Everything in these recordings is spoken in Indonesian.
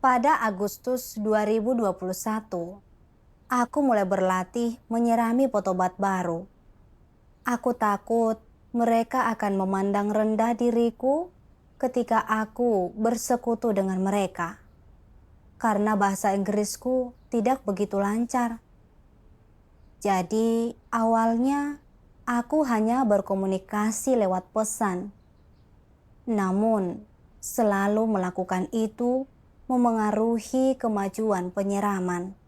Pada Agustus 2021, aku mulai berlatih menyirami petobat baru. Aku takut mereka akan memandang rendah diriku ketika aku bersekutu dengan mereka. Karena bahasa Inggrisku tidak begitu lancar. Jadi awalnya aku hanya berkomunikasi lewat pesan. Namun selalu melakukan itu memengaruhi kemajuan penyiraman.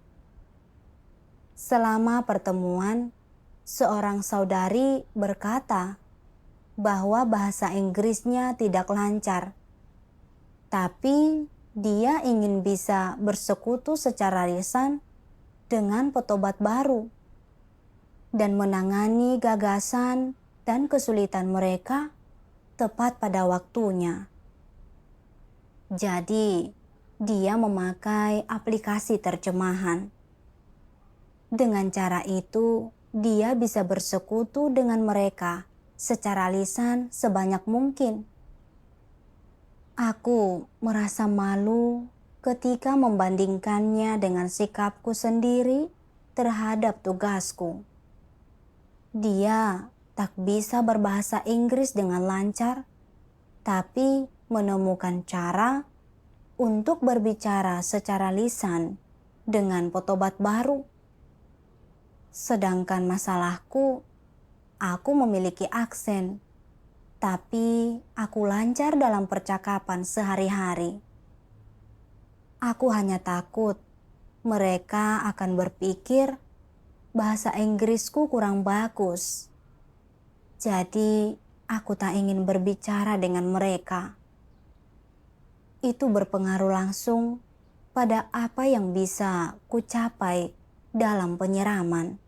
Selama pertemuan, seorang saudari berkata bahwa bahasa Inggrisnya tidak lancar, tapi dia ingin bisa bersekutu secara lisan dengan petobat baru dan menangani gagasan dan kesulitan mereka tepat pada waktunya. Jadi, dia memakai aplikasi terjemahan. Dengan cara itu, dia bisa bersekutu dengan mereka secara lisan sebanyak mungkin. Aku merasa malu ketika membandingkannya dengan sikapku sendiri terhadap tugasku. Dia tak bisa berbahasa Inggris dengan lancar, tapi menemukan cara untuk berbicara secara lisan dengan petobat baru. Sedangkan masalahku, aku memiliki aksen, tapi aku lancar dalam percakapan sehari-hari. Aku hanya takut mereka akan berpikir bahasa Inggrisku kurang bagus. Jadi, aku tak ingin berbicara dengan mereka. Itu berpengaruh langsung pada apa yang bisa kucapai dalam penyiraman.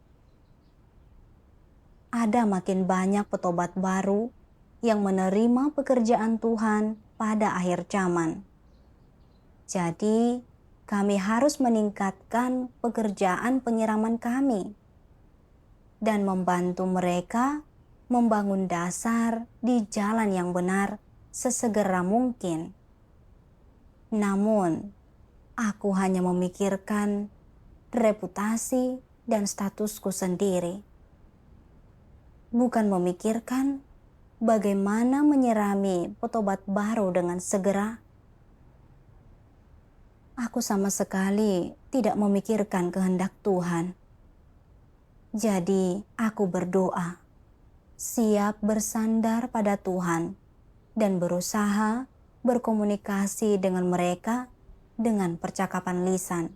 Ada makin banyak petobat baru yang menerima pekerjaan Tuhan pada akhir zaman. Jadi, kami harus meningkatkan pekerjaan penyiraman kami dan membantu mereka membangun dasar di jalan yang benar sesegera mungkin. Namun, aku hanya memikirkan reputasi dan statusku sendiri. Bukan memikirkan bagaimana menyirami petobat baru dengan segera. Aku sama sekali tidak memikirkan kehendak Tuhan. Jadi, aku berdoa, siap bersandar pada Tuhan dan berusaha berkomunikasi dengan mereka dengan percakapan lisan.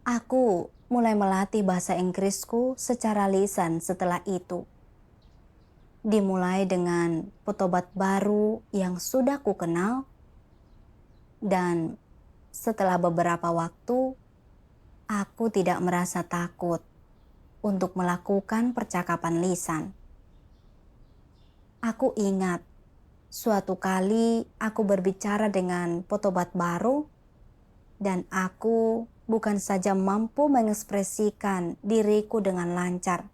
Aku mulai melatih bahasa Inggrisku secara lisan setelah itu. Dimulai dengan petobat baru yang sudah kukenal, dan setelah beberapa waktu, aku tidak merasa takut untuk melakukan percakapan lisan. Aku ingat suatu kali aku berbicara dengan petobat baru dan aku bukan saja mampu mengekspresikan diriku dengan lancar,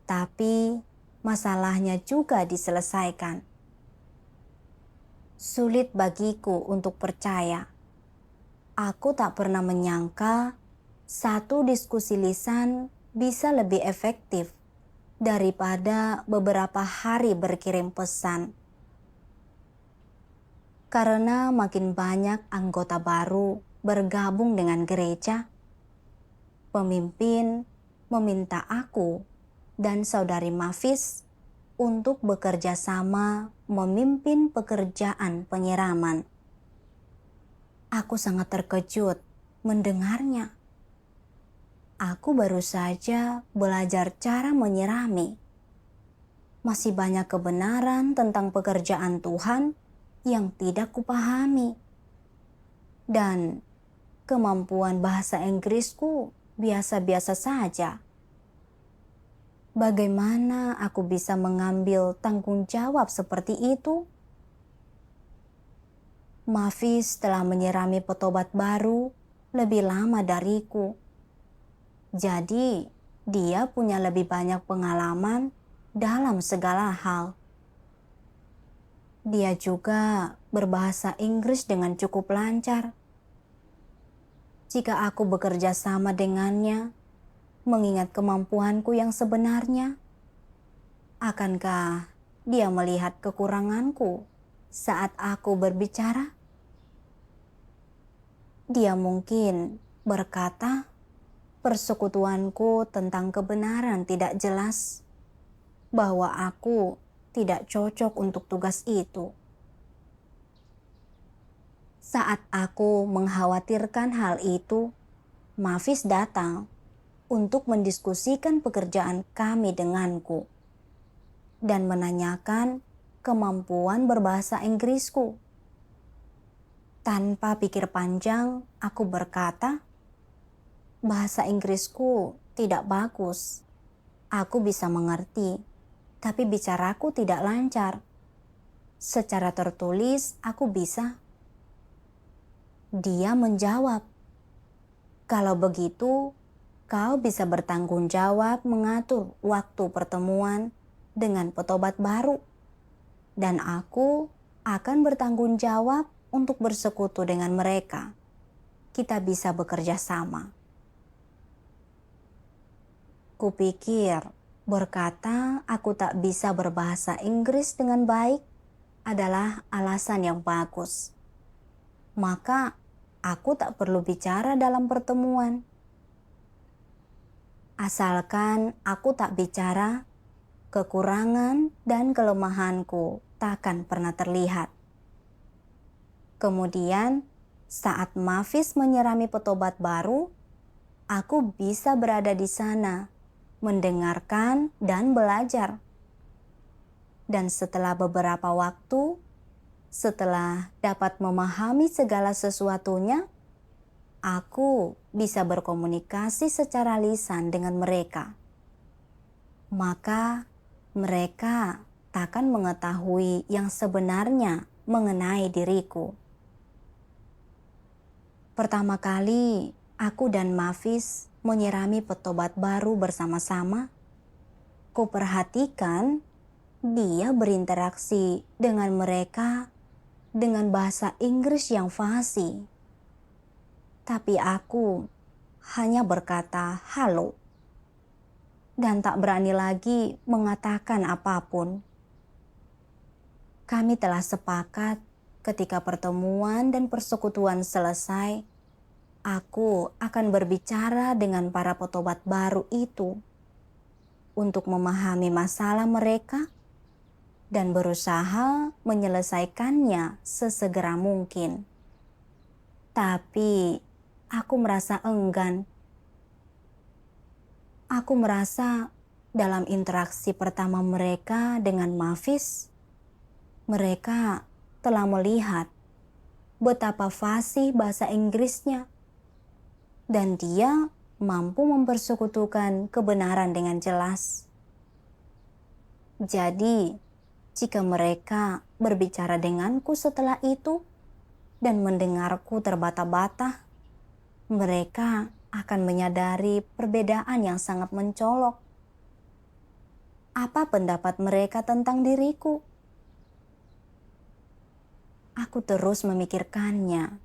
tapi masalahnya juga diselesaikan. Sulit bagiku untuk percaya. Aku tak pernah menyangka satu diskusi lisan bisa lebih efektif daripada beberapa hari berkirim pesan. Karena makin banyak anggota baru bergabung dengan gereja, pemimpin meminta aku dan saudari Mavis untuk bekerja sama memimpin pekerjaan penyiraman. Aku sangat terkejut mendengarnya. Aku baru saja belajar cara menyirami. Masih banyak kebenaran tentang pekerjaan Tuhan yang tidak kupahami. Dan kemampuan bahasa Inggrisku biasa-biasa saja. Bagaimana aku bisa mengambil tanggung jawab seperti itu? Mavis telah menyirami petobat baru lebih lama dariku. Jadi, dia punya lebih banyak pengalaman dalam segala hal. Dia juga berbahasa Inggris dengan cukup lancar. Jika aku bekerja sama dengannya, mengingat kemampuanku yang sebenarnya, akankah dia melihat kekuranganku saat aku berbicara? Dia mungkin berkata, persekutuanku tentang kebenaran tidak jelas, bahwa aku tidak cocok untuk tugas itu. Saat aku mengkhawatirkan hal itu, Mavis datang untuk mendiskusikan pekerjaan kami denganku dan menanyakan kemampuan berbahasa Inggrisku. Tanpa pikir panjang, aku berkata, bahasa Inggrisku tidak bagus. Aku bisa mengerti, tapi bicaraku tidak lancar. Secara tertulis, aku bisa. Dia menjawab, kalau begitu, kau bisa bertanggung jawab mengatur waktu pertemuan dengan petobat baru. Dan aku akan bertanggung jawab untuk bersekutu dengan mereka. Kita bisa bekerja sama. Kupikir berkata aku tak bisa berbahasa Inggris dengan baik adalah alasan yang bagus. Maka aku tak perlu bicara dalam pertemuan. Asalkan aku tak bicara, kekurangan dan kelemahanku takkan pernah terlihat. Kemudian, saat Mavis menyirami petobat baru, aku bisa berada di sana, mendengarkan dan belajar. Dan setelah beberapa waktu, setelah dapat memahami segala sesuatunya, aku bisa berkomunikasi secara lisan dengan mereka. Maka mereka takkan mengetahui yang sebenarnya mengenai diriku. Pertama kali aku dan Mavis menyirami petobat baru bersama-sama, kuperhatikan dia berinteraksi dengan mereka dengan bahasa Inggris yang fasih. Tapi aku hanya berkata halo dan tak berani lagi mengatakan apapun. Kami telah sepakat ketika pertemuan dan persekutuan selesai, aku akan berbicara dengan para petobat baru itu untuk memahami masalah mereka dan berusaha menyelesaikannya sesegera mungkin. Tapi aku merasa enggan. Aku merasa dalam interaksi pertama mereka dengan Mavis, mereka telah melihat betapa fasih bahasa Inggrisnya dan dia mampu mempersekutukan kebenaran dengan jelas. Jadi, jika mereka berbicara denganku setelah itu dan mendengarku terbata-bata, mereka akan menyadari perbedaan yang sangat mencolok. Apa pendapat mereka tentang diriku? Aku terus memikirkannya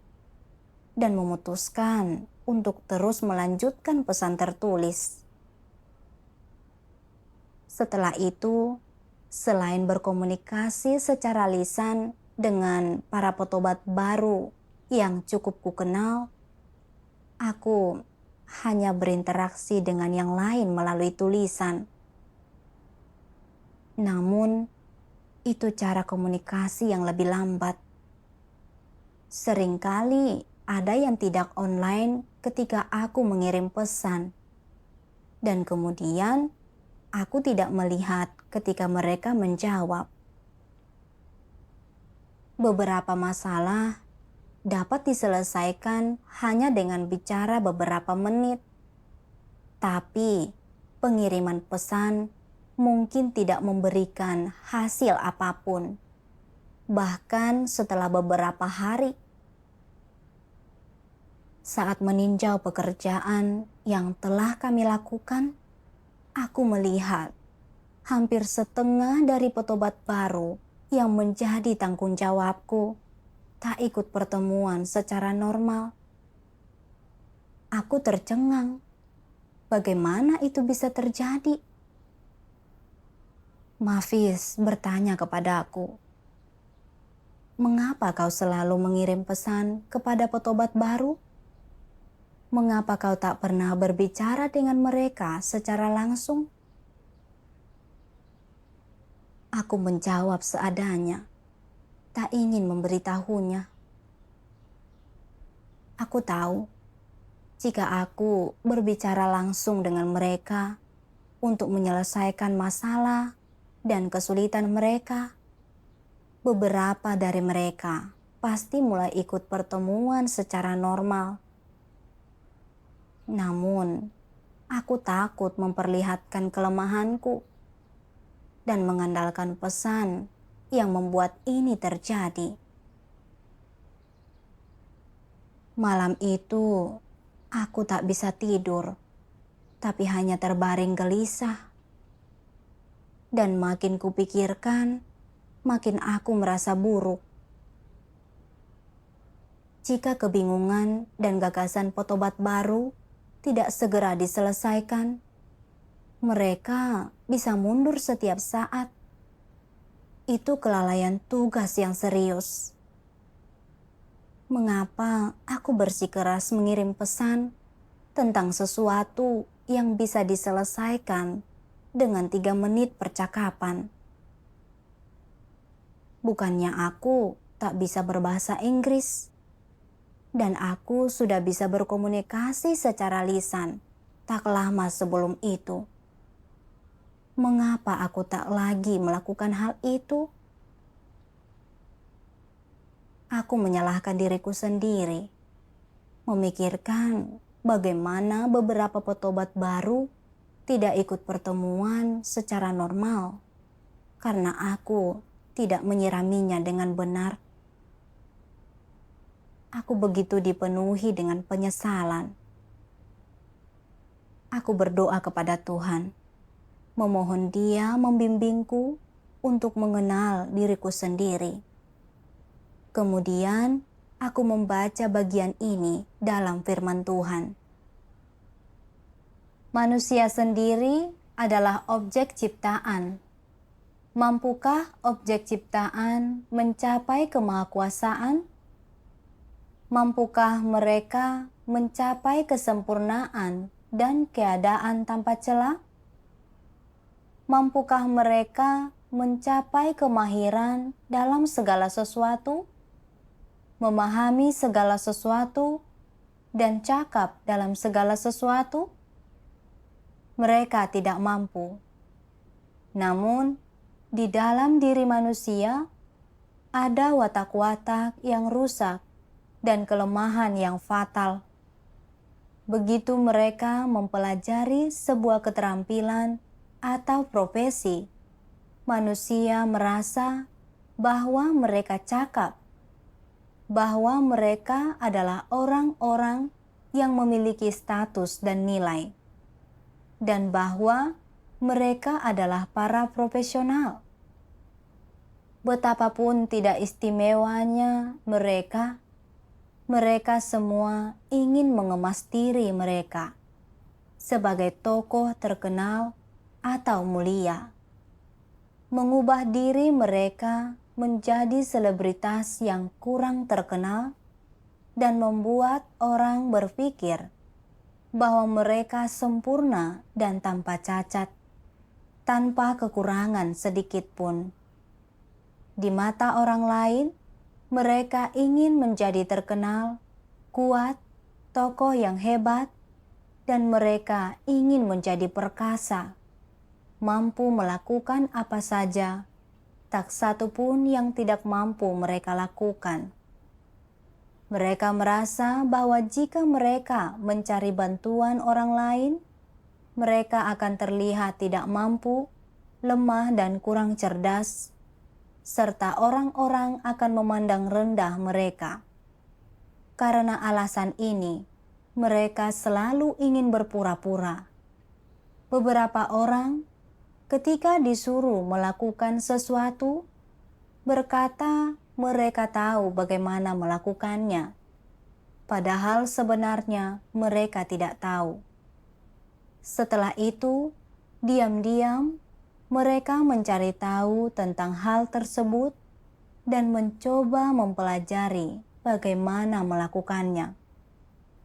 dan memutuskan untuk terus melanjutkan pesan tertulis. Setelah itu, selain berkomunikasi secara lisan dengan para petobat baru yang cukup kukenal, aku hanya berinteraksi dengan yang lain melalui tulisan. Namun, itu cara komunikasi yang lebih lambat. Seringkali ada yang tidak online ketika aku mengirim pesan. Dan kemudian, aku tidak melihat ketika mereka menjawab. Beberapa masalah dapat diselesaikan hanya dengan bicara beberapa menit. Tapi pengiriman pesan mungkin tidak memberikan hasil apapun. Bahkan setelah beberapa hari. Saat meninjau pekerjaan yang telah kami lakukan, aku melihat hampir setengah dari petobat baru yang menjadi tanggung jawabku tak ikut pertemuan secara normal. Aku tercengang. Bagaimana itu bisa terjadi? Mavis bertanya kepadaku, "Mengapa kau selalu mengirim pesan kepada petobat baru? Mengapa kau tak pernah berbicara dengan mereka secara langsung?" Aku menjawab seadanya, tak ingin memberitahunya. Aku tahu, jika aku berbicara langsung dengan mereka untuk menyelesaikan masalah dan kesulitan mereka, beberapa dari mereka pasti mulai ikut pertemuan secara normal. Namun, aku takut memperlihatkan kelemahanku dan mengandalkan pesan yang membuat ini terjadi. Malam itu, aku tak bisa tidur, tapi hanya terbaring gelisah. Dan makin kupikirkan, makin aku merasa buruk. Jika kebingungan dan gagasan petobat baru tidak segera diselesaikan, mereka bisa mundur setiap saat. Itu kelalaian tugas yang serius. Mengapa aku bersikeras mengirim pesan tentang sesuatu yang bisa diselesaikan dengan 3 menit percakapan? Bukannya aku tak bisa berbahasa Inggris, dan aku sudah bisa berkomunikasi secara lisan tak lama sebelum itu. Mengapa aku tak lagi melakukan hal itu? Aku menyalahkan diriku sendiri, memikirkan bagaimana beberapa petobat baru tidak ikut pertemuan secara normal karena aku tidak menyiraminya dengan benar. Aku begitu dipenuhi dengan penyesalan. Aku berdoa kepada Tuhan, memohon Dia membimbingku untuk mengenal diriku sendiri. Kemudian, aku membaca bagian ini dalam firman Tuhan. Manusia sendiri adalah objek ciptaan. Mampukah objek ciptaan mencapai kemahakuasaan? Mampukah mereka mencapai kesempurnaan dan keadaan tanpa celah? Mampukah mereka mencapai kemahiran dalam segala sesuatu? Memahami segala sesuatu dan cakap dalam segala sesuatu? Mereka tidak mampu. Namun, di dalam diri manusia ada watak-watak yang rusak dan kelemahan yang fatal. Begitu mereka mempelajari sebuah keterampilan atau profesi, manusia merasa bahwa mereka cakap, bahwa mereka adalah orang-orang yang memiliki status dan nilai, dan bahwa mereka adalah para profesional. Betapapun tidak istimewanya mereka semua ingin mengemas diri mereka sebagai tokoh terkenal atau mulia, mengubah diri mereka menjadi selebritas yang kurang terkenal, dan membuat orang berpikir bahwa mereka sempurna dan tanpa cacat, tanpa kekurangan sedikit pun. Di mata orang lain, mereka ingin menjadi terkenal, kuat, tokoh yang hebat, dan mereka ingin menjadi perkasa, mampu melakukan apa saja, tak satu pun yang tidak mampu mereka lakukan. Mereka merasa bahwa jika mereka mencari bantuan orang lain, mereka akan terlihat tidak mampu, lemah dan kurang cerdas, serta orang-orang akan memandang rendah mereka. Karena alasan ini, mereka selalu ingin berpura-pura. Beberapa orang, ketika disuruh melakukan sesuatu, berkata mereka tahu bagaimana melakukannya, padahal sebenarnya mereka tidak tahu. Setelah itu, diam-diam mereka mencari tahu tentang hal tersebut dan mencoba mempelajari bagaimana melakukannya.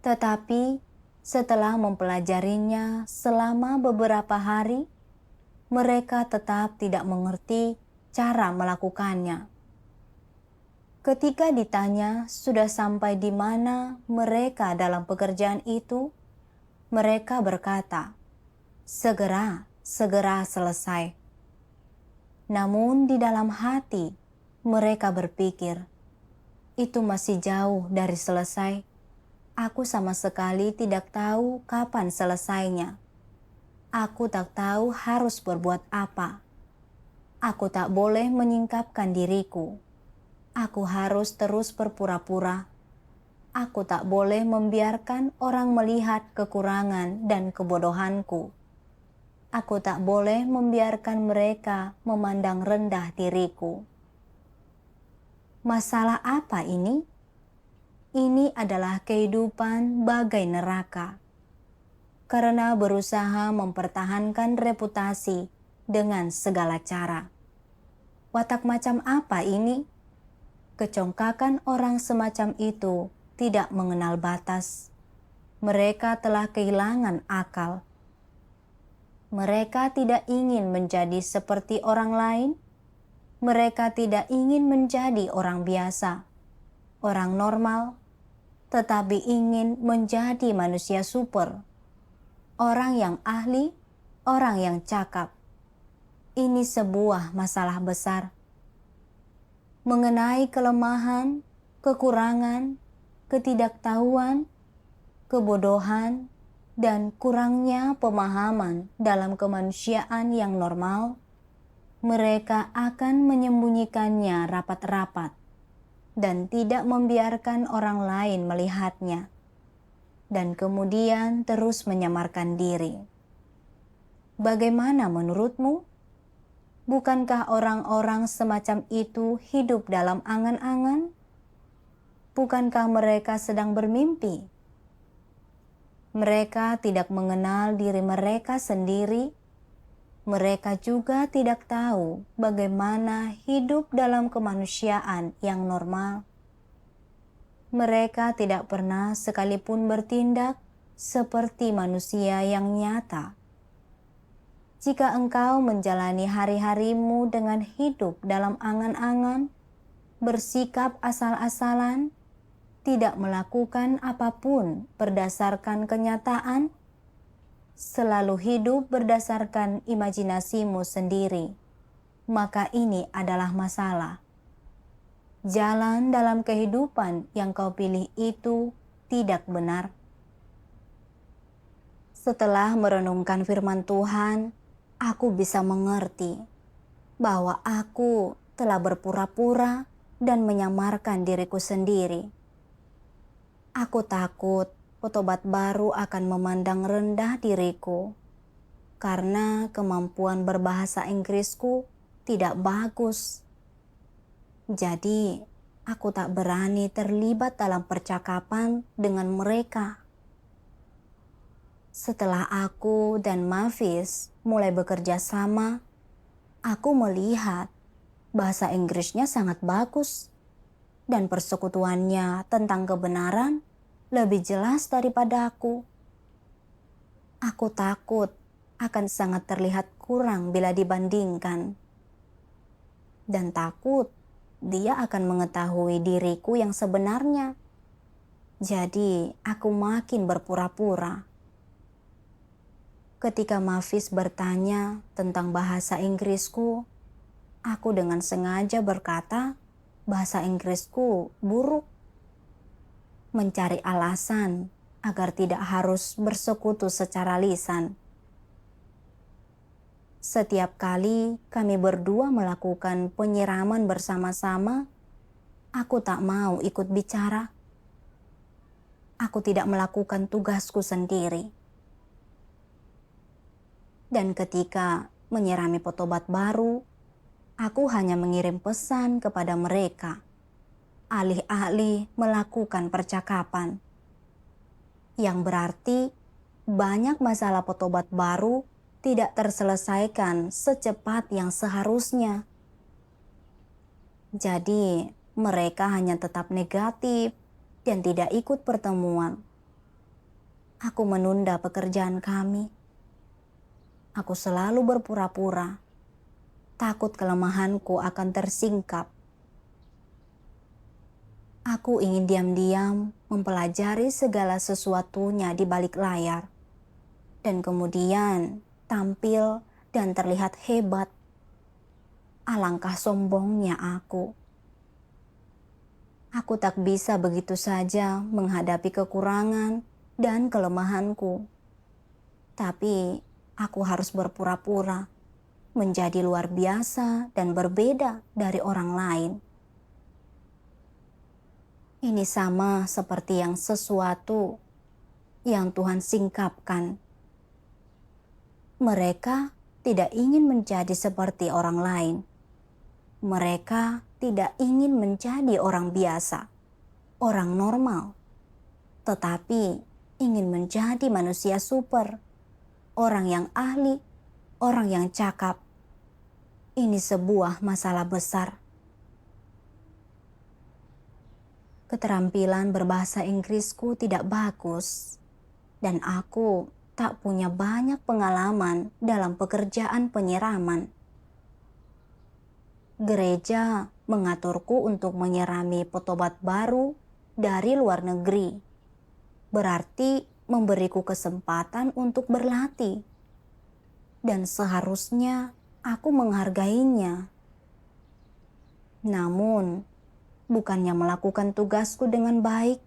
Tetapi setelah mempelajarinya selama beberapa hari, mereka tetap tidak mengerti cara melakukannya. Ketika ditanya sudah sampai di mana mereka dalam pekerjaan itu, mereka berkata, segera selesai. Namun di dalam hati, mereka berpikir, itu masih jauh dari selesai. Aku sama sekali tidak tahu kapan selesainya. Aku tak tahu harus berbuat apa. Aku tak boleh menyingkapkan diriku. Aku harus terus berpura-pura. Aku tak boleh membiarkan orang melihat kekurangan dan kebodohanku. Aku tak boleh membiarkan mereka memandang rendah diriku. Masalah apa ini? Ini adalah kehidupan bagai neraka. Karena berusaha mempertahankan reputasi dengan segala cara. Watak macam apa ini? Kecongkakan orang semacam itu tidak mengenal batas. Mereka telah kehilangan akal. Mereka tidak ingin menjadi seperti orang lain. Mereka tidak ingin menjadi orang biasa, orang normal, tetapi ingin menjadi manusia super, orang yang ahli, orang yang cakap. Ini sebuah masalah besar. Mengenai kelemahan, kekurangan, ketidaktahuan, kebodohan, dan kurangnya pemahaman dalam kemanusiaan yang normal, mereka akan menyembunyikannya rapat-rapat dan tidak membiarkan orang lain melihatnya, dan kemudian terus menyamarkan diri. Bagaimana menurutmu? Bukankah orang-orang semacam itu hidup dalam angan-angan? Bukankah mereka sedang bermimpi? Mereka tidak mengenal diri mereka sendiri. Mereka juga tidak tahu bagaimana hidup dalam kemanusiaan yang normal. Mereka tidak pernah sekalipun bertindak seperti manusia yang nyata. Jika engkau menjalani hari-harimu dengan hidup dalam angan-angan, bersikap asal-asalan, tidak melakukan apapun berdasarkan kenyataan, selalu hidup berdasarkan imajinasimu sendiri, maka ini adalah masalah. Jalan dalam kehidupan yang kau pilih itu tidak benar. Setelah merenungkan firman Tuhan, aku bisa mengerti bahwa aku telah berpura-pura dan menyamarkan diriku sendiri. Aku takut petobat baru akan memandang rendah diriku karena kemampuan berbahasa Inggrisku tidak bagus. Jadi, aku tak berani terlibat dalam percakapan dengan mereka. Setelah aku dan Mavis mulai bekerja sama, aku melihat bahasa Inggrisnya sangat bagus dan persekutuannya tentang kebenaran lebih jelas daripada aku. Aku takut akan sangat terlihat kurang bila dibandingkan. Dan takut dia akan mengetahui diriku yang sebenarnya. Jadi aku makin berpura-pura. Ketika Mavis bertanya tentang bahasa Inggrisku, aku dengan sengaja berkata, bahasa Inggrisku buruk. Mencari alasan agar tidak harus bersekutu secara lisan. Setiap kali kami berdua melakukan penyiraman bersama-sama, aku tak mau ikut bicara. Aku tidak melakukan tugasku sendiri. Dan ketika menyirami petobat baru, Aku hanya mengirim pesan kepada mereka, alih-alih melakukan percakapan. Yang berarti banyak masalah petobat baru tidak terselesaikan secepat yang seharusnya. Jadi, mereka hanya tetap negatif dan tidak ikut pertemuan. Aku menunda pekerjaan kami. Aku selalu berpura-pura, takut kelemahanku akan tersingkap. Aku ingin diam-diam mempelajari segala sesuatunya di balik layar, dan kemudian tampil dan terlihat hebat. Alangkah sombongnya aku. Aku tak bisa begitu saja menghadapi kekurangan dan kelemahanku. Tapi aku harus berpura-pura menjadi luar biasa dan berbeda dari orang lain. Ini sama seperti yang sesuatu yang Tuhan singkapkan. Mereka tidak ingin menjadi seperti orang lain. Mereka tidak ingin menjadi orang biasa, orang normal, tetapi ingin menjadi manusia super, orang yang ahli, orang yang cakap. Ini sebuah masalah besar. Keterampilan berbahasa Inggrisku tidak bagus, dan aku tak punya banyak pengalaman dalam pekerjaan penyiraman. Gereja mengaturku untuk menyirami petobat baru dari luar negeri. Berarti memberiku kesempatan untuk berlatih. Dan seharusnya aku menghargainya. Namun, bukannya melakukan tugasku dengan baik,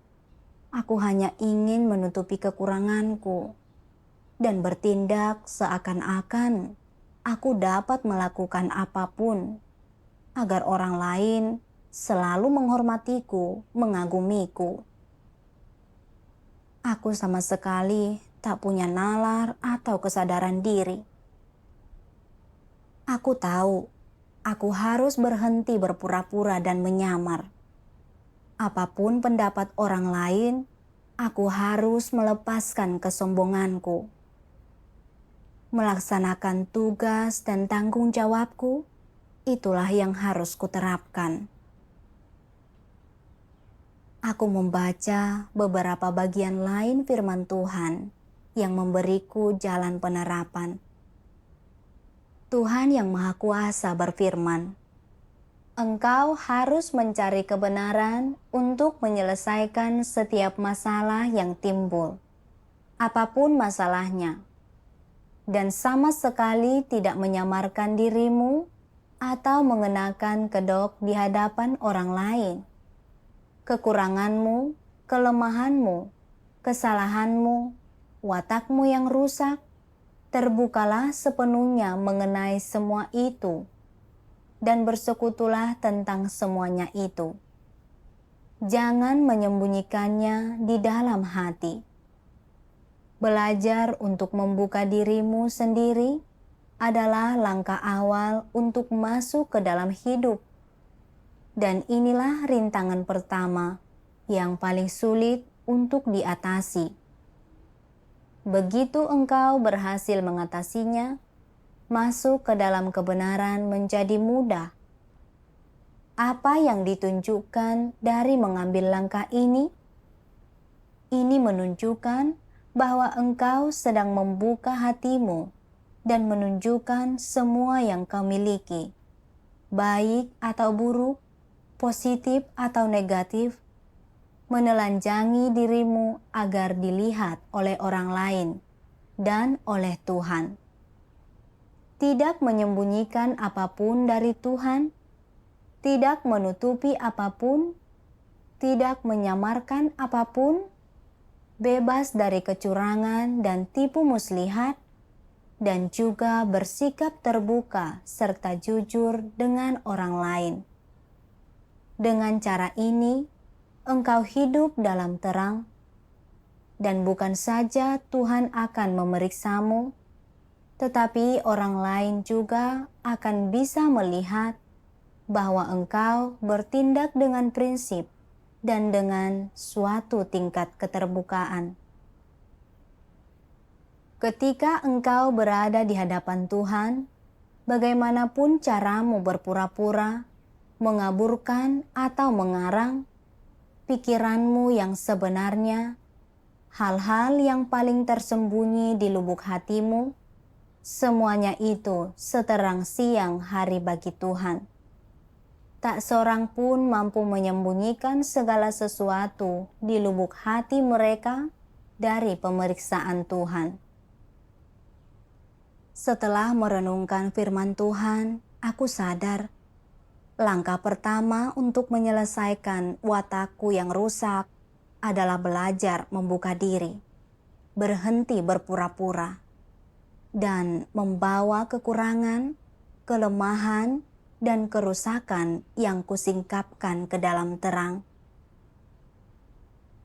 aku hanya ingin menutupi kekuranganku dan bertindak seakan-akan aku dapat melakukan apapun agar orang lain selalu menghormatiku, mengagumiku. Aku sama sekali tak punya nalar atau kesadaran diri. Aku tahu, aku harus berhenti berpura-pura dan menyamar. Apapun pendapat orang lain, aku harus melepaskan kesombonganku. Melaksanakan tugas dan tanggung jawabku, itulah yang harus kuterapkan. Aku membaca beberapa bagian lain firman Tuhan yang memberiku jalan penerapan. Tuhan yang Maha Kuasa berfirman, "Engkau harus mencari kebenaran untuk menyelesaikan setiap masalah yang timbul, apapun masalahnya, dan sama sekali tidak menyamarkan dirimu atau mengenakan kedok di hadapan orang lain. Kekuranganmu, kelemahanmu, kesalahanmu, watakmu yang rusak, terbukalah sepenuhnya mengenai semua itu, dan bersekutulah tentang semuanya itu. Jangan menyembunyikannya di dalam hati. Belajar untuk membuka dirimu sendiri adalah langkah awal untuk masuk ke dalam hidup. Dan inilah rintangan pertama yang paling sulit untuk diatasi. Begitu engkau berhasil mengatasinya, masuk ke dalam kebenaran menjadi mudah. Apa yang ditunjukkan dari mengambil langkah ini? Ini menunjukkan bahwa engkau sedang membuka hatimu dan menunjukkan semua yang kau miliki, baik atau buruk, positif atau negatif, menelanjangi dirimu agar dilihat oleh orang lain dan oleh Tuhan. Tidak menyembunyikan apapun dari Tuhan, tidak menutupi apapun, tidak menyamarkan apapun, bebas dari kecurangan dan tipu muslihat, dan juga bersikap terbuka serta jujur dengan orang lain. Dengan cara ini, engkau hidup dalam terang, dan bukan saja Tuhan akan memeriksamu, tetapi orang lain juga akan bisa melihat bahwa engkau bertindak dengan prinsip dan dengan suatu tingkat keterbukaan. Ketika engkau berada di hadapan Tuhan, bagaimanapun caramu berpura-pura, mengaburkan atau mengarang, pikiranmu yang sebenarnya, hal-hal yang paling tersembunyi di lubuk hatimu, semuanya itu seterang siang hari bagi Tuhan. Tak seorang pun mampu menyembunyikan segala sesuatu di lubuk hati mereka dari pemeriksaan Tuhan. Setelah merenungkan firman Tuhan, aku sadar langkah pertama untuk menyelesaikan watakku yang rusak adalah belajar membuka diri, berhenti berpura-pura, dan membawa kekurangan, kelemahan, dan kerusakan yang kusingkapkan ke dalam terang.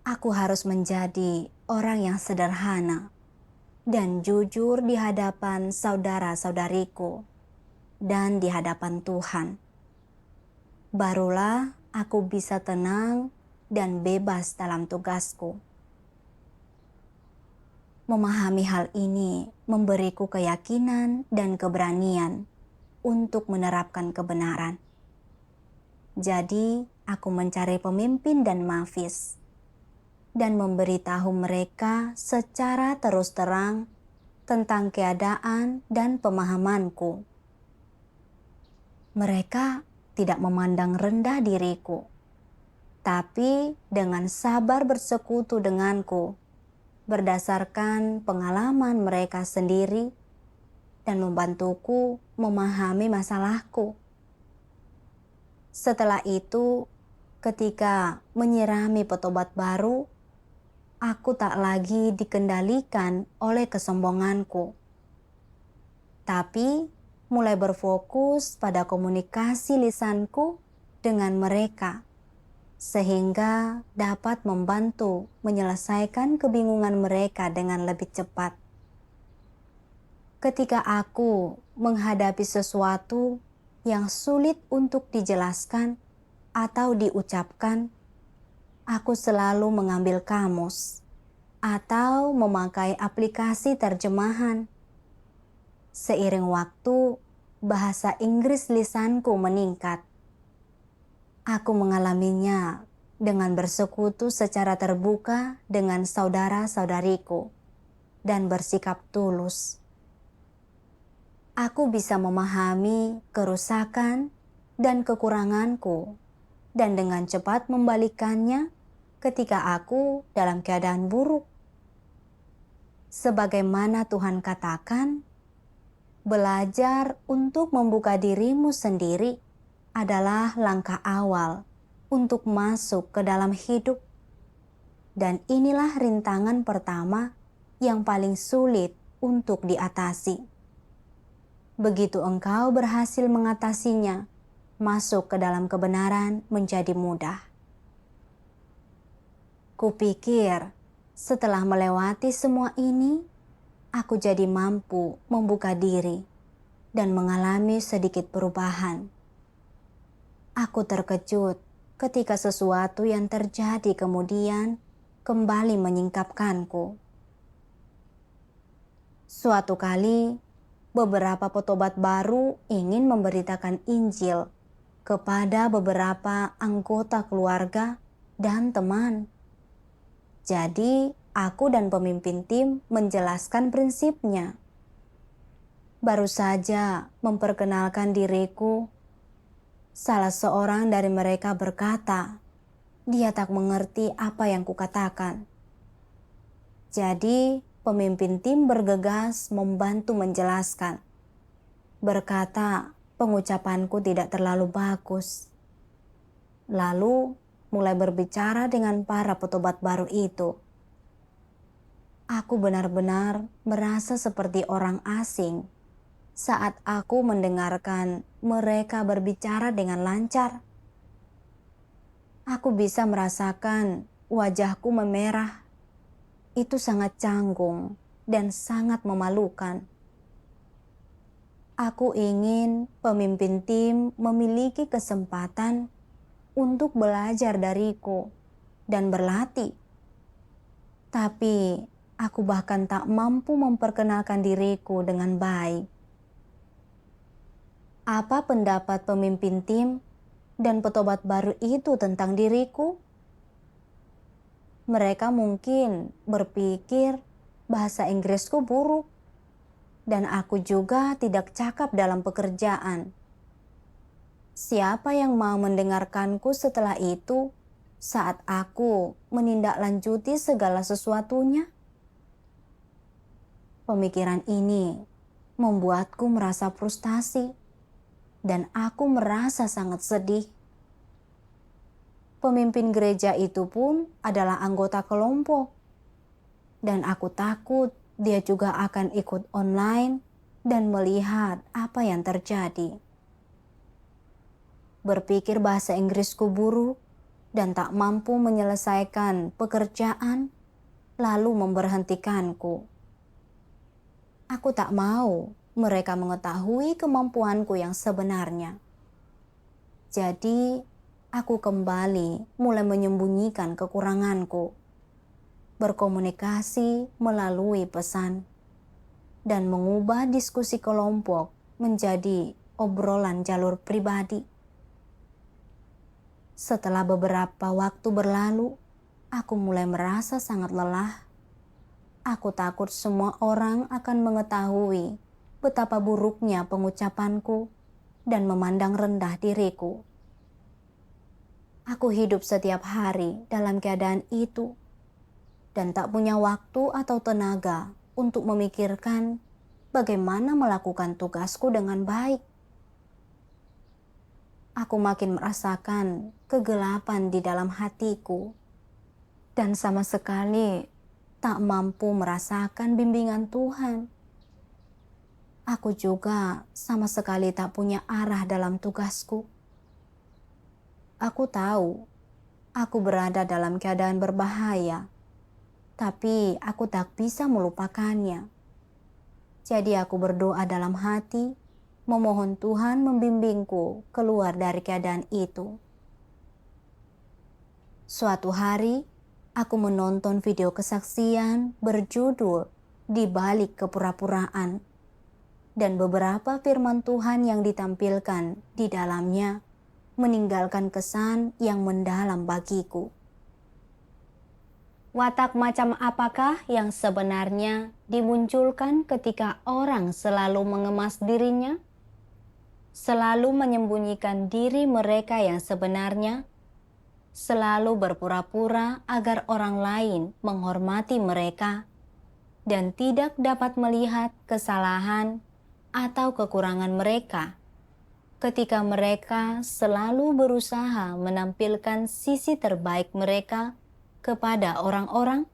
Aku harus menjadi orang yang sederhana dan jujur di hadapan saudara-saudariku dan di hadapan Tuhan. Barulah aku bisa tenang dan bebas dalam tugasku. Memahami hal ini memberiku keyakinan dan keberanian untuk menerapkan kebenaran. Jadi, aku mencari pemimpin dan mafis dan memberitahu mereka secara terus terang tentang keadaan dan pemahamanku. Mereka tidak memandang rendah diriku, tapi dengan sabar bersekutu denganku berdasarkan pengalaman mereka sendiri dan membantuku memahami masalahku. Setelah itu, ketika menyirami petobat baru, aku tak lagi dikendalikan oleh kesombonganku, tapi mulai berfokus pada komunikasi lisanku dengan mereka, sehingga dapat membantu menyelesaikan kebingungan mereka dengan lebih cepat. Ketika aku menghadapi sesuatu yang sulit untuk dijelaskan atau diucapkan, aku selalu mengambil kamus atau memakai aplikasi terjemahan. Seiring waktu, bahasa Inggris lisanku meningkat. Aku mengalaminya dengan bersekutu secara terbuka dengan saudara-saudariku dan bersikap tulus. Aku bisa memahami kerusakan dan kekuranganku dan dengan cepat membalikannya ketika aku dalam keadaan buruk. Sebagaimana Tuhan katakan, belajar untuk membuka dirimu sendiri adalah langkah awal untuk masuk ke dalam hidup. Dan inilah rintangan pertama yang paling sulit untuk diatasi. Begitu engkau berhasil mengatasinya, masuk ke dalam kebenaran menjadi mudah. Kupikir setelah melewati semua ini, aku jadi mampu membuka diri dan mengalami sedikit perubahan. Aku terkejut ketika sesuatu yang terjadi kemudian kembali menyingkapkanku. Suatu kali, beberapa petobat baru ingin memberitakan Injil kepada beberapa anggota keluarga dan teman. Jadi, aku dan pemimpin tim menjelaskan prinsipnya. Baru saja memperkenalkan diriku, salah seorang dari mereka berkata, dia tak mengerti apa yang kukatakan. Jadi, pemimpin tim bergegas membantu menjelaskan. Berkata, pengucapanku tidak terlalu bagus. Lalu, mulai berbicara dengan para petobat baru itu. Aku benar-benar merasa seperti orang asing saat aku mendengarkan mereka berbicara dengan lancar. Aku bisa merasakan wajahku memerah. Itu sangat canggung dan sangat memalukan. Aku ingin pemimpin tim memiliki kesempatan untuk belajar dariku dan berlatih. Tapi aku bahkan tak mampu memperkenalkan diriku dengan baik. Apa pendapat pemimpin tim dan petobat baru itu tentang diriku? Mereka mungkin berpikir bahasa Inggrisku buruk dan aku juga tidak cakap dalam pekerjaan. Siapa yang mau mendengarkanku setelah itu saat aku menindaklanjuti segala sesuatunya? Pemikiran ini membuatku merasa frustasi dan aku merasa sangat sedih. Pemimpin gereja itu pun adalah anggota kelompok. Dan aku takut dia juga akan ikut online dan melihat apa yang terjadi. Berpikir bahasa Inggrisku buruk dan tak mampu menyelesaikan pekerjaan, lalu memberhentikanku. Aku tak mau mereka mengetahui kemampuanku yang sebenarnya. Jadi, aku kembali mulai menyembunyikan kekuranganku, berkomunikasi melalui pesan, dan mengubah diskusi kelompok menjadi obrolan jalur pribadi. Setelah beberapa waktu berlalu, aku mulai merasa sangat lelah. Aku takut semua orang akan mengetahui betapa buruknya pengucapanku dan memandang rendah diriku. Aku hidup setiap hari dalam keadaan itu dan tak punya waktu atau tenaga untuk memikirkan bagaimana melakukan tugasku dengan baik. Aku makin merasakan kegelapan di dalam hatiku dan sama sekali tak mampu merasakan bimbingan Tuhan. Aku juga sama sekali tak punya arah dalam tugasku. Aku tahu aku berada dalam keadaan berbahaya, tapi aku tak bisa melupakannya. Jadi aku berdoa dalam hati, memohon Tuhan membimbingku keluar dari keadaan itu. Suatu hari, aku menonton video kesaksian berjudul Di Balik Kepura-puraan, dan beberapa firman Tuhan yang ditampilkan di dalamnya meninggalkan kesan yang mendalam bagiku. Watak macam apakah yang sebenarnya dimunculkan ketika orang selalu mengemas dirinya? Selalu menyembunyikan diri mereka yang sebenarnya? Selalu berpura-pura agar orang lain menghormati mereka dan tidak dapat melihat kesalahan atau kekurangan mereka ketika mereka selalu berusaha menampilkan sisi terbaik mereka kepada orang-orang?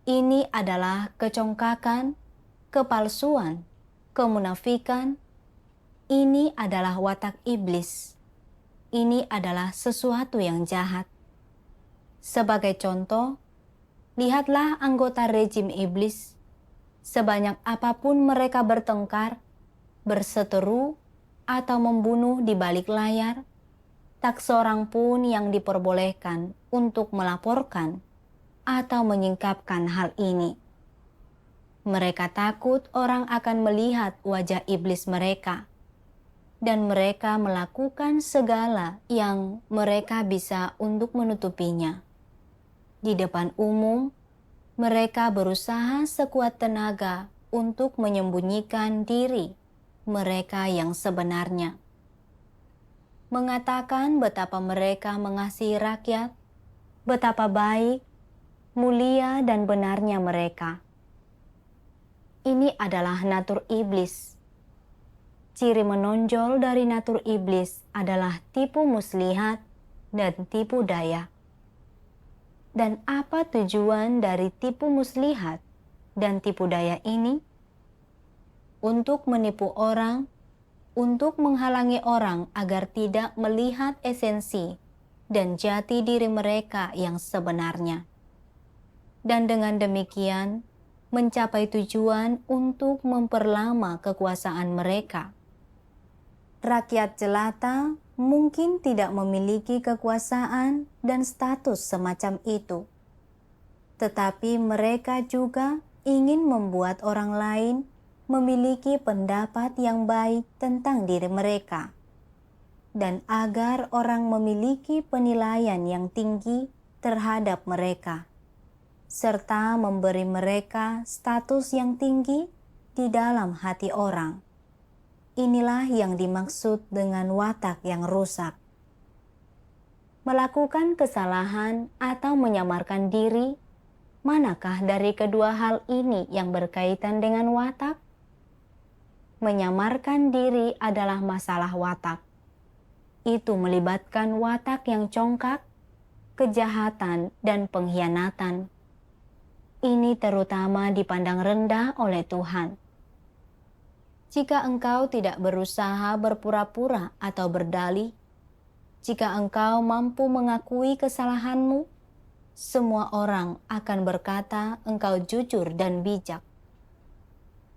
Ini adalah kecongkakan, kepalsuan, kemunafikan. Ini adalah watak iblis. Ini adalah sesuatu yang jahat. Sebagai contoh, lihatlah anggota rejim iblis. Sebanyak apapun mereka bertengkar, berseteru, atau membunuh di balik layar, tak seorang pun yang diperbolehkan untuk melaporkan atau menyingkapkan hal ini. Mereka takut orang akan melihat wajah iblis mereka, dan mereka melakukan segala yang mereka bisa untuk menutupinya. Di depan umum, mereka berusaha sekuat tenaga untuk menyembunyikan diri mereka yang sebenarnya. Mengatakan betapa mereka mengasihi rakyat, betapa baik, mulia dan benarnya mereka. Ini adalah natur iblis. Ciri menonjol dari natur iblis adalah tipu muslihat dan tipu daya. Dan apa tujuan dari tipu muslihat dan tipu daya ini? Untuk menipu orang, untuk menghalangi orang agar tidak melihat esensi dan jati diri mereka yang sebenarnya. Dan dengan demikian, mencapai tujuan untuk memperlama kekuasaan mereka. Rakyat jelata mungkin tidak memiliki kekuasaan dan status semacam itu, tetapi mereka juga ingin membuat orang lain memiliki pendapat yang baik tentang diri mereka, dan agar orang memiliki penilaian yang tinggi terhadap mereka, serta memberi mereka status yang tinggi di dalam hati orang. Inilah yang dimaksud dengan watak yang rusak. Melakukan kesalahan atau menyamarkan diri, manakah dari kedua hal ini yang berkaitan dengan watak? Menyamarkan diri adalah masalah watak. Itu melibatkan watak yang congkak, kejahatan, dan pengkhianatan. Ini terutama dipandang rendah oleh Tuhan. Jika engkau tidak berusaha berpura-pura atau berdalih, jika engkau mampu mengakui kesalahanmu, semua orang akan berkata engkau jujur dan bijak.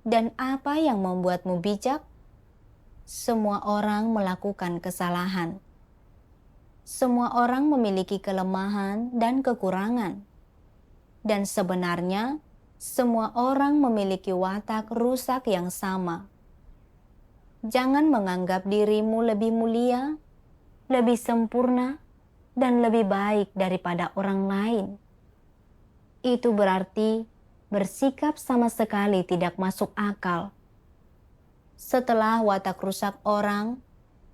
Dan apa yang membuatmu bijak? Semua orang melakukan kesalahan. Semua orang memiliki kelemahan dan kekurangan. Dan sebenarnya, semua orang memiliki watak rusak yang sama. Jangan menganggap dirimu lebih mulia, lebih sempurna, dan lebih baik daripada orang lain. Itu berarti bersikap sama sekali tidak masuk akal. Setelah watak rusak orang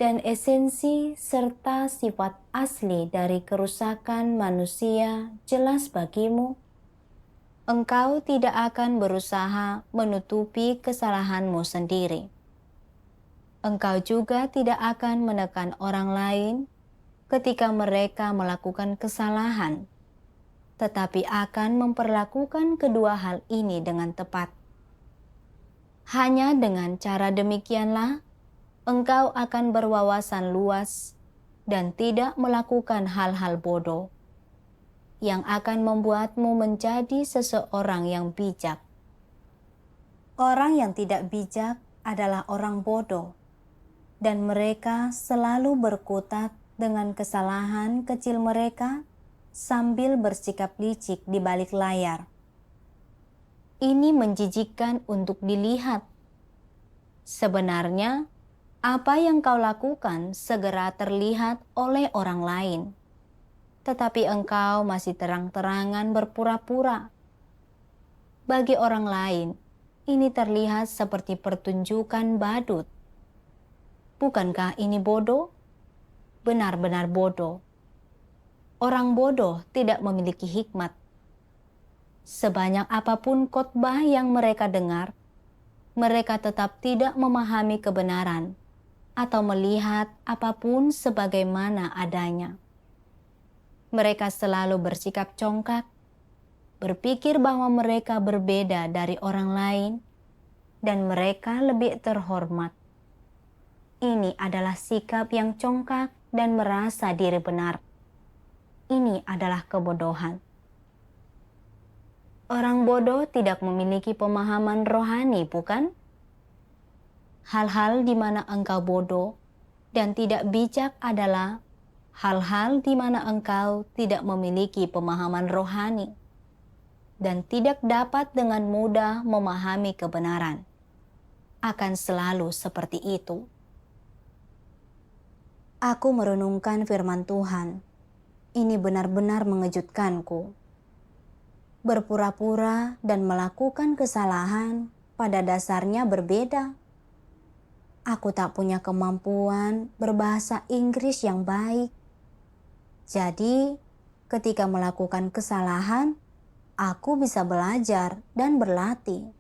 dan esensi serta sifat asli dari kerusakan manusia jelas bagimu, engkau tidak akan berusaha menutupi kesalahanmu sendiri. Engkau juga tidak akan menekan orang lain ketika mereka melakukan kesalahan, tetapi akan memperlakukan kedua hal ini dengan tepat. Hanya dengan cara demikianlah, engkau akan berwawasan luas dan tidak melakukan hal-hal bodoh yang akan membuatmu menjadi seseorang yang bijak. Orang yang tidak bijak adalah orang bodoh, dan mereka selalu berkutat dengan kesalahan kecil mereka sambil bersikap licik di balik layar. Ini menjijikkan untuk dilihat. Sebenarnya, apa yang kau lakukan segera terlihat oleh orang lain, tetapi engkau masih terang-terangan berpura-pura. Bagi orang lain, ini terlihat seperti pertunjukan badut. Bukankah ini bodoh? Benar-benar bodoh. Orang bodoh tidak memiliki hikmat. Sebanyak apapun khotbah yang mereka dengar, mereka tetap tidak memahami kebenaran atau melihat apapun sebagaimana adanya. Mereka selalu bersikap congkak, berpikir bahwa mereka berbeda dari orang lain, dan mereka lebih terhormat. Ini adalah sikap yang congkak dan merasa diri benar. Ini adalah kebodohan. Orang bodoh tidak memiliki pemahaman rohani, bukan? Hal-hal di mana engkau bodoh dan tidak bijak adalah hal-hal di mana engkau tidak memiliki pemahaman rohani dan tidak dapat dengan mudah memahami kebenaran. Akan selalu seperti itu. Aku merenungkan firman Tuhan. Ini benar-benar mengejutkanku. Berpura-pura dan melakukan kesalahan pada dasarnya berbeda. Aku tak punya kemampuan berbahasa Inggris yang baik. Jadi, ketika melakukan kesalahan, aku bisa belajar dan berlatih.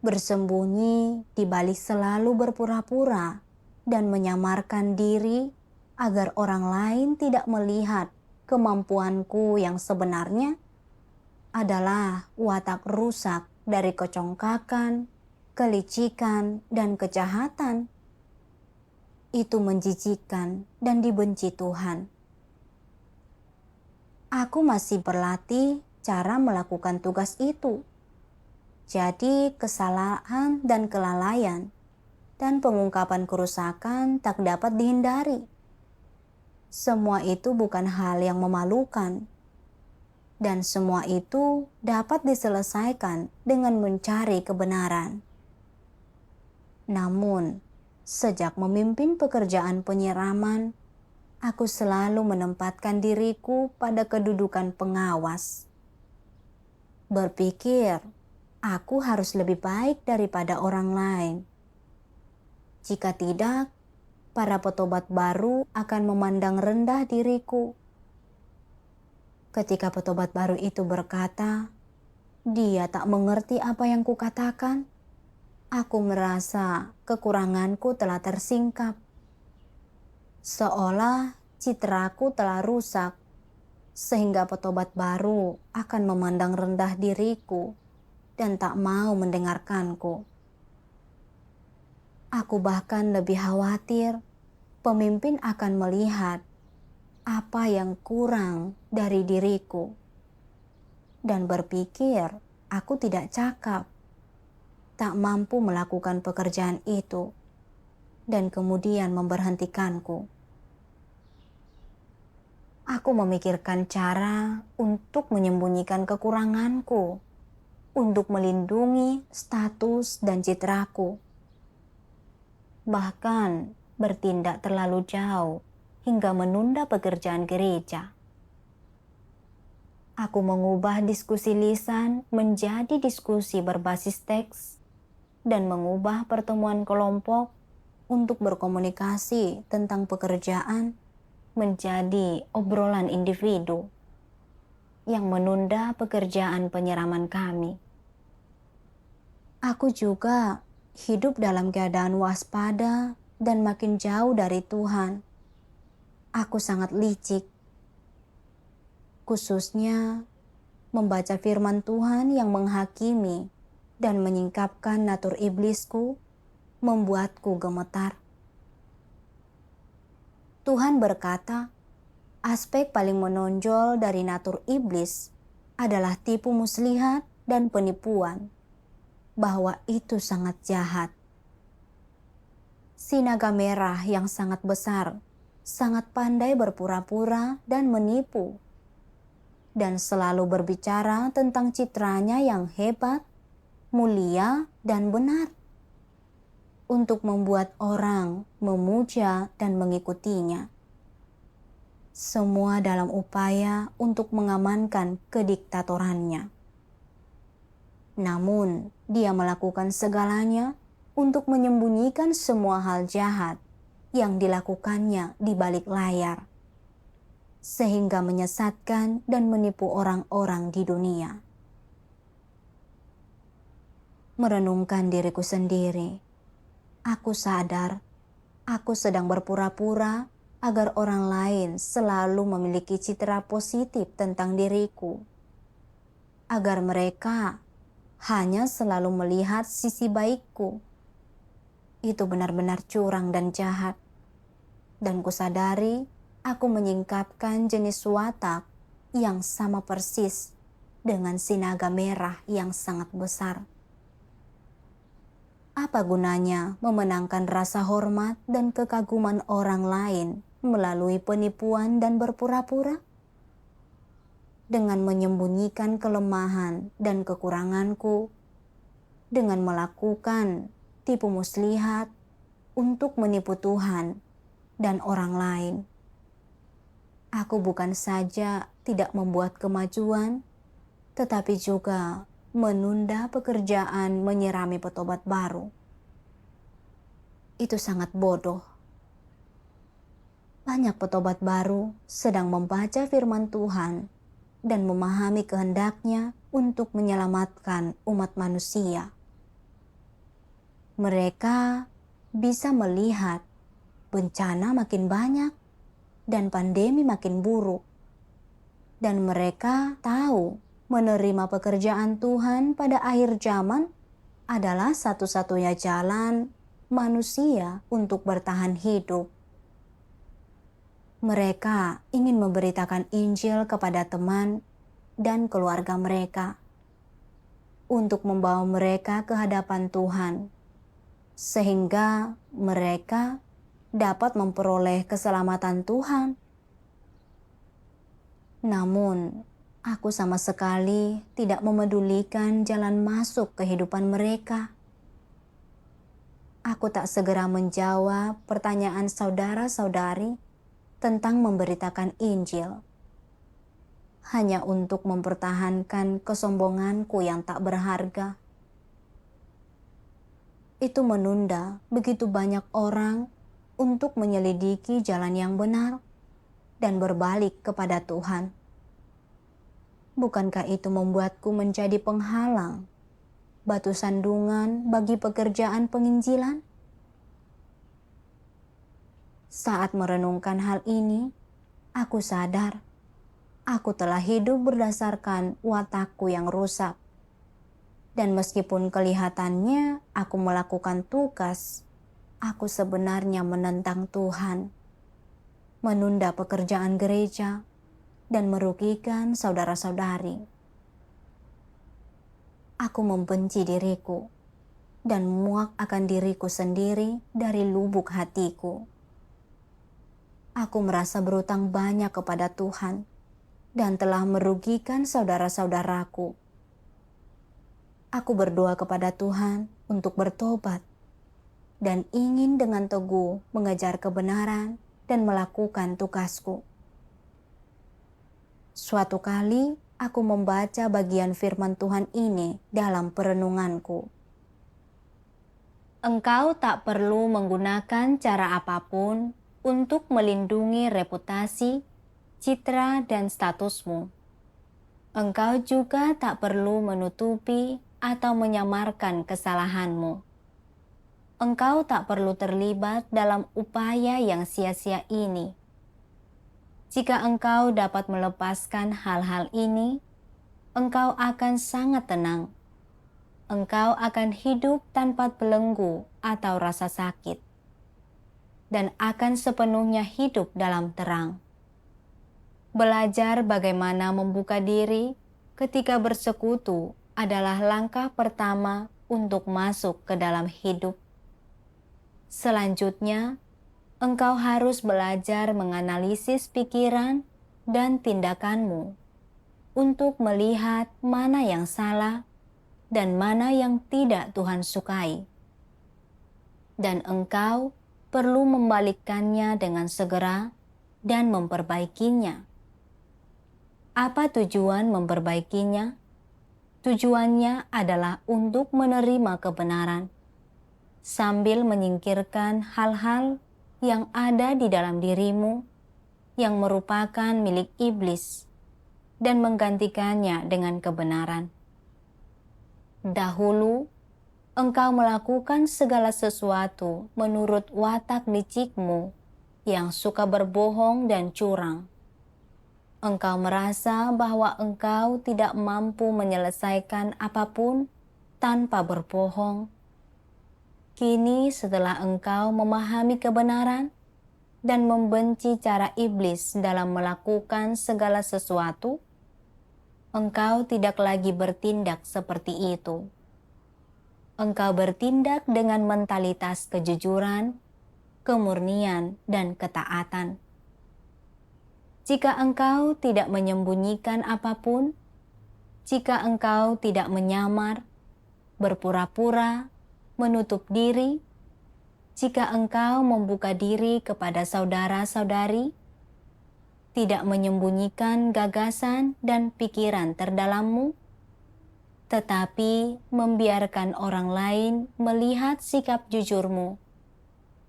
Bersembunyi di balik selalu berpura-pura dan menyamarkan diri agar orang lain tidak melihat kemampuanku yang sebenarnya adalah watak rusak dari kecongkakan, kelicikan, dan kejahatan. Itu menjijikkan dan dibenci Tuhan. Aku masih berlatih cara melakukan tugas itu. Jadi kesalahan dan kelalaian dan pengungkapan kerusakan tak dapat dihindari. Semua itu bukan hal yang memalukan, dan semua itu dapat diselesaikan dengan mencari kebenaran. Namun, sejak memimpin pekerjaan penyiraman, aku selalu menempatkan diriku pada kedudukan pengawas. Berpikir, aku harus lebih baik daripada orang lain. Jika tidak, para petobat baru akan memandang rendah diriku. Ketika petobat baru itu berkata, dia tak mengerti apa yang kukatakan, aku merasa kekuranganku telah tersingkap. Seolah citraku telah rusak, sehingga petobat baru akan memandang rendah diriku dan tak mau mendengarkanku. Aku bahkan lebih khawatir pemimpin akan melihat apa yang kurang dari diriku dan berpikir aku tidak cakap, tak mampu melakukan pekerjaan itu, dan kemudian memberhentikanku. Aku memikirkan cara untuk menyembunyikan kekuranganku, untuk melindungi status dan citraku. Bahkan bertindak terlalu jauh hingga menunda pekerjaan gereja. Aku mengubah diskusi lisan menjadi diskusi berbasis teks dan mengubah pertemuan kelompok untuk berkomunikasi tentang pekerjaan menjadi obrolan individu yang menunda pekerjaan penyiraman kami. Aku juga hidup dalam keadaan waspada dan makin jauh dari Tuhan. Aku sangat licik, khususnya membaca firman Tuhan yang menghakimi dan menyingkapkan natur iblisku, membuatku gemetar. Tuhan berkata, aspek paling menonjol dari natur iblis adalah tipu muslihat dan penipuan, bahwa itu sangat jahat. Si naga merah yang sangat besar, sangat pandai berpura-pura dan menipu, dan selalu berbicara tentang citranya yang hebat, mulia, dan benar, untuk membuat orang memuja dan mengikutinya. Semua dalam upaya untuk mengamankan kediktatorannya. Namun, dia melakukan segalanya untuk menyembunyikan semua hal jahat yang dilakukannya di balik layar, sehingga menyesatkan dan menipu orang-orang di dunia. Merenungkan diriku sendiri, aku sadar aku sedang berpura-pura agar orang lain selalu memiliki citra positif tentang diriku, agar mereka hanya selalu melihat sisi baikku. Itu benar-benar curang dan jahat, dan kusadari aku menyingkapkan jenis watak yang sama persis dengan si naga merah yang sangat besar. Apa gunanya memenangkan rasa hormat dan kekaguman orang lain melalui penipuan dan berpura-pura? Dengan menyembunyikan kelemahan dan kekuranganku, dengan melakukan tipu muslihat untuk menipu Tuhan dan orang lain. Aku bukan saja tidak membuat kemajuan, tetapi juga menunda pekerjaan menyirami petobat baru. Itu sangat bodoh. Banyak petobat baru sedang membaca firman Tuhan dan memahami kehendaknya untuk menyelamatkan umat manusia. Mereka bisa melihat bencana makin banyak dan pandemi makin buruk. Dan mereka tahu menerima pekerjaan Tuhan pada akhir zaman adalah satu-satunya jalan manusia untuk bertahan hidup. Mereka ingin memberitakan Injil kepada teman dan keluarga mereka, untuk membawa mereka ke hadapan Tuhan, sehingga mereka dapat memperoleh keselamatan Tuhan. Namun, aku sama sekali tidak memedulikan jalan masuk kehidupan mereka. Aku tak segera menjawab pertanyaan saudara-saudari tentang memberitakan Injil, hanya untuk mempertahankan kesombonganku yang tak berharga. Itu menunda begitu banyak orang untuk menyelidiki jalan yang benar dan berbalik kepada Tuhan. Bukankah itu membuatku menjadi penghalang, batu sandungan bagi pekerjaan penginjilan? Saat merenungkan hal ini, aku sadar aku telah hidup berdasarkan watakku yang rusak. Dan meskipun kelihatannya aku melakukan tugas, aku sebenarnya menentang Tuhan, menunda pekerjaan gereja, dan merugikan saudara-saudari. Aku membenci diriku dan muak akan diriku sendiri dari lubuk hatiku. Aku merasa berutang banyak kepada Tuhan dan telah merugikan saudara-saudaraku. Aku berdoa kepada Tuhan untuk bertobat dan ingin dengan teguh mengejar kebenaran dan melakukan tugasku. Suatu kali aku membaca bagian firman Tuhan ini dalam perenunganku. Engkau tak perlu menggunakan cara apapun untuk melindungi reputasi, citra, dan statusmu. Engkau juga tak perlu menutupi atau menyamarkan kesalahanmu. Engkau tak perlu terlibat dalam upaya yang sia-sia ini. Jika engkau dapat melepaskan hal-hal ini, engkau akan sangat tenang. Engkau akan hidup tanpa belenggu atau rasa sakit, dan akan sepenuhnya hidup dalam terang. Belajar bagaimana membuka diri ketika bersekutu adalah langkah pertama untuk masuk ke dalam hidup. Selanjutnya, engkau harus belajar menganalisis pikiran dan tindakanmu untuk melihat mana yang salah dan mana yang tidak Tuhan sukai. Dan engkau perlu membalikkannya dengan segera dan memperbaikinya. Apa tujuan memperbaikinya? Tujuannya adalah untuk menerima kebenaran, sambil menyingkirkan hal-hal yang ada di dalam dirimu yang merupakan milik iblis dan menggantikannya dengan kebenaran. Dahulu, engkau melakukan segala sesuatu menurut watak licikmu yang suka berbohong dan curang. Engkau merasa bahwa engkau tidak mampu menyelesaikan apapun tanpa berbohong. Kini setelah engkau memahami kebenaran dan membenci cara iblis dalam melakukan segala sesuatu, engkau tidak lagi bertindak seperti itu. Engkau bertindak dengan mentalitas kejujuran, kemurnian, dan ketaatan. Jika engkau tidak menyembunyikan apapun, jika engkau tidak menyamar, berpura-pura, menutup diri, jika engkau membuka diri kepada saudara-saudari, tidak menyembunyikan gagasan dan pikiran terdalammu, tetapi membiarkan orang lain melihat sikap jujurmu,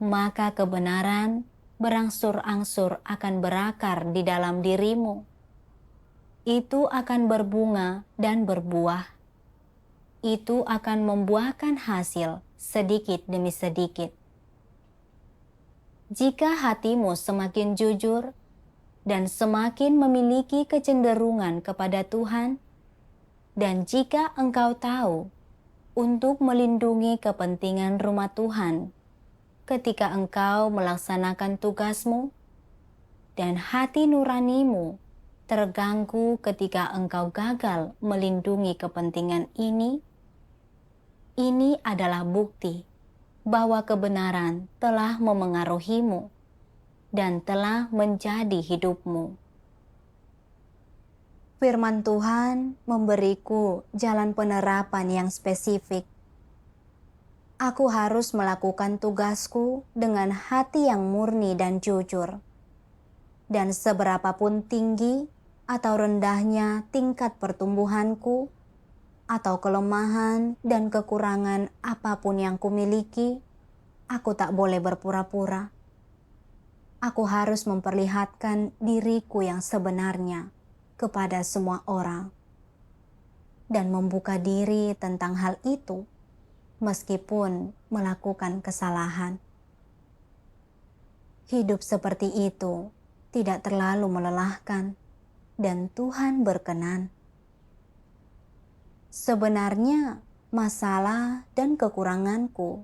maka kebenaran berangsur-angsur akan berakar di dalam dirimu. Itu akan berbunga dan berbuah. Itu akan membuahkan hasil sedikit demi sedikit. Jika hatimu semakin jujur dan semakin memiliki kecenderungan kepada Tuhan, dan jika engkau tahu untuk melindungi kepentingan rumah Tuhan ketika engkau melaksanakan tugasmu, dan hati nuranimu terganggu ketika engkau gagal melindungi kepentingan ini Ini adalah bukti bahwa kebenaran telah memengaruhimu dan telah menjadi hidupmu. Firman Tuhan memberiku jalan penerapan yang spesifik. Aku harus melakukan tugasku dengan hati yang murni dan jujur. Dan seberapapun tinggi atau rendahnya tingkat pertumbuhanku, atau kelemahan dan kekurangan apapun yang kumiliki, aku tak boleh berpura-pura. Aku harus memperlihatkan diriku yang sebenarnya kepada semua orang dan membuka diri tentang hal itu meskipun melakukan kesalahan. Hidup seperti itu tidak terlalu melelahkan dan Tuhan berkenan. Sebenarnya masalah dan kekuranganku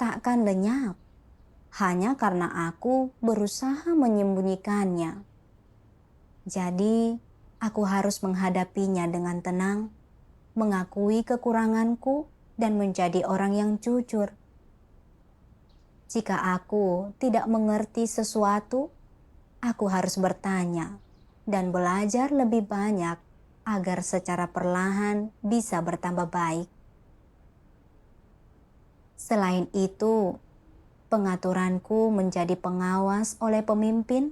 takkan lenyap hanya karena aku berusaha menyembunyikannya. Jadi, aku harus menghadapinya dengan tenang, mengakui kekuranganku, dan menjadi orang yang jujur. Jika aku tidak mengerti sesuatu, aku harus bertanya dan belajar lebih banyak agar secara perlahan bisa bertambah baik. Selain itu, pengaturanku menjadi pengawas oleh pemimpin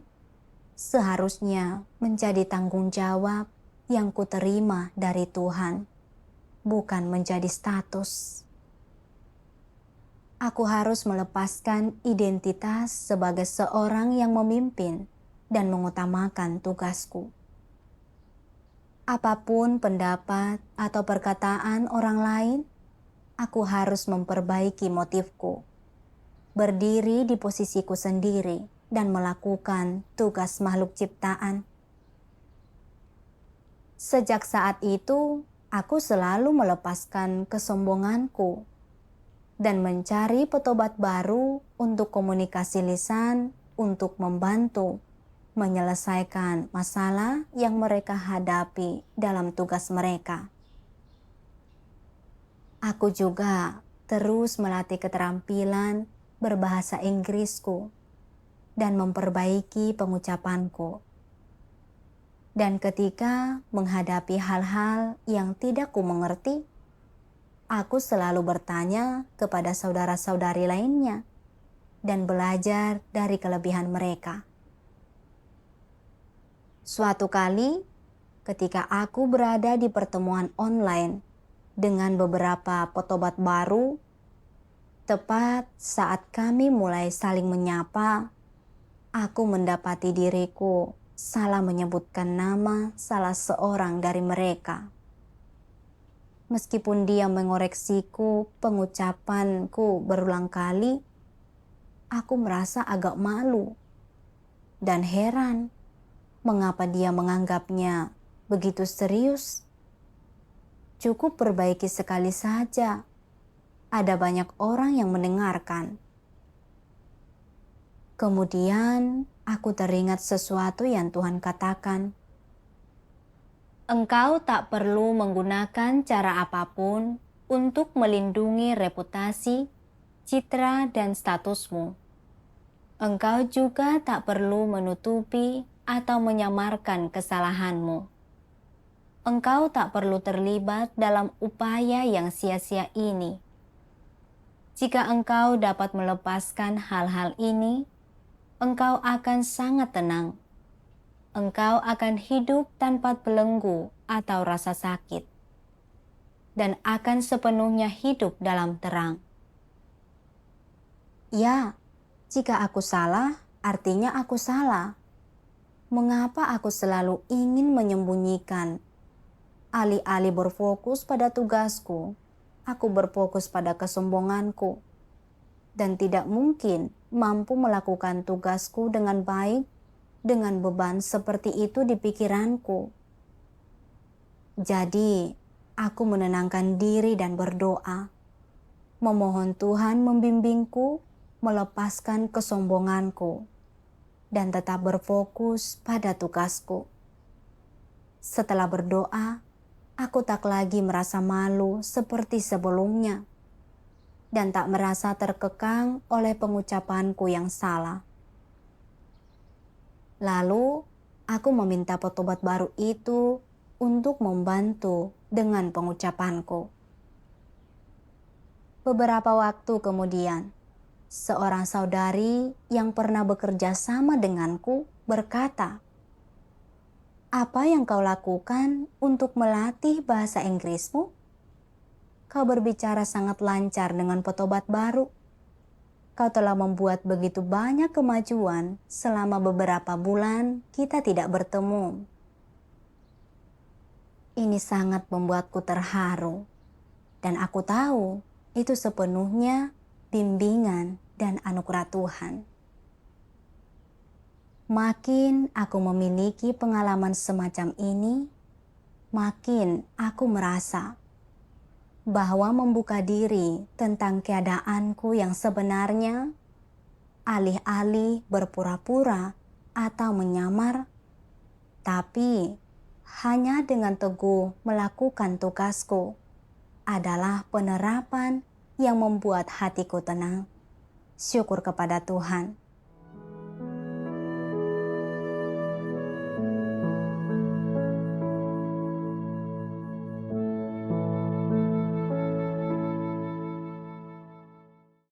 seharusnya menjadi tanggung jawab yang kuterima dari Tuhan, bukan menjadi status. Aku harus melepaskan identitas sebagai seorang yang memimpin dan mengutamakan tugasku. Apapun pendapat atau perkataan orang lain, aku harus memperbaiki motifku, berdiri di posisiku sendiri, dan melakukan tugas makhluk ciptaan. Sejak saat itu, aku selalu melepaskan kesombonganku dan mencari petobat baru untuk komunikasi lisan untuk membantu menyelesaikan masalah yang mereka hadapi dalam tugas mereka. Aku juga terus melatih keterampilan berbahasa Inggrisku dan memperbaiki pengucapanku. Dan ketika menghadapi hal-hal yang tidak kumengerti, aku selalu bertanya kepada saudara-saudari lainnya dan belajar dari kelebihan mereka. Suatu kali, ketika aku berada di pertemuan online dengan beberapa petobat baru, tepat saat kami mulai saling menyapa, aku mendapati diriku salah menyebutkan nama salah seorang dari mereka. Meskipun dia mengoreksiku pengucapanku berulang kali, aku merasa agak malu dan heran mengapa dia menganggapnya begitu serius. Cukup perbaiki sekali saja, ada banyak orang yang mendengarkan. Kemudian aku teringat sesuatu yang Tuhan katakan. Engkau tak perlu menggunakan cara apapun untuk melindungi reputasi, citra, dan statusmu. Engkau juga tak perlu menutupi atau menyamarkan kesalahanmu. Engkau tak perlu terlibat dalam upaya yang sia-sia ini. Jika engkau dapat melepaskan hal-hal ini, engkau akan sangat tenang. Engkau akan hidup tanpa belenggu atau rasa sakit, dan akan sepenuhnya hidup dalam terang. Ya, jika aku salah, artinya aku salah. Mengapa aku selalu ingin menyembunyikan? Alih-alih berfokus pada tugasku, aku berfokus pada kesombonganku, dan tidak mungkin mampu melakukan tugasku dengan baik dengan beban seperti itu di pikiranku. Jadi, aku menenangkan diri dan berdoa, memohon Tuhan membimbingku melepaskan kesombonganku dan tetap berfokus pada tugasku. Setelah berdoa, Aku tak lagi merasa malu seperti sebelumnya dan tak merasa terkekang oleh pengucapanku yang salah. Lalu, aku meminta petobat baru itu untuk membantu dengan pengucapanku. Beberapa waktu kemudian, seorang saudari yang pernah bekerja sama denganku berkata, "Apa yang kau lakukan untuk melatih bahasa Inggrismu? Kau berbicara sangat lancar dengan petobat baru. Kau telah membuat begitu banyak kemajuan selama beberapa bulan kita tidak bertemu." Ini sangat membuatku terharu, dan aku tahu itu sepenuhnya bimbingan dan anugerah Tuhan. Makin aku memiliki pengalaman semacam ini, makin aku merasa bahwa membuka diri tentang keadaanku yang sebenarnya, alih-alih berpura-pura atau menyamar, tapi hanya dengan teguh melakukan tugasku, adalah penerapan yang membuat hatiku tenang. Syukur kepada Tuhan.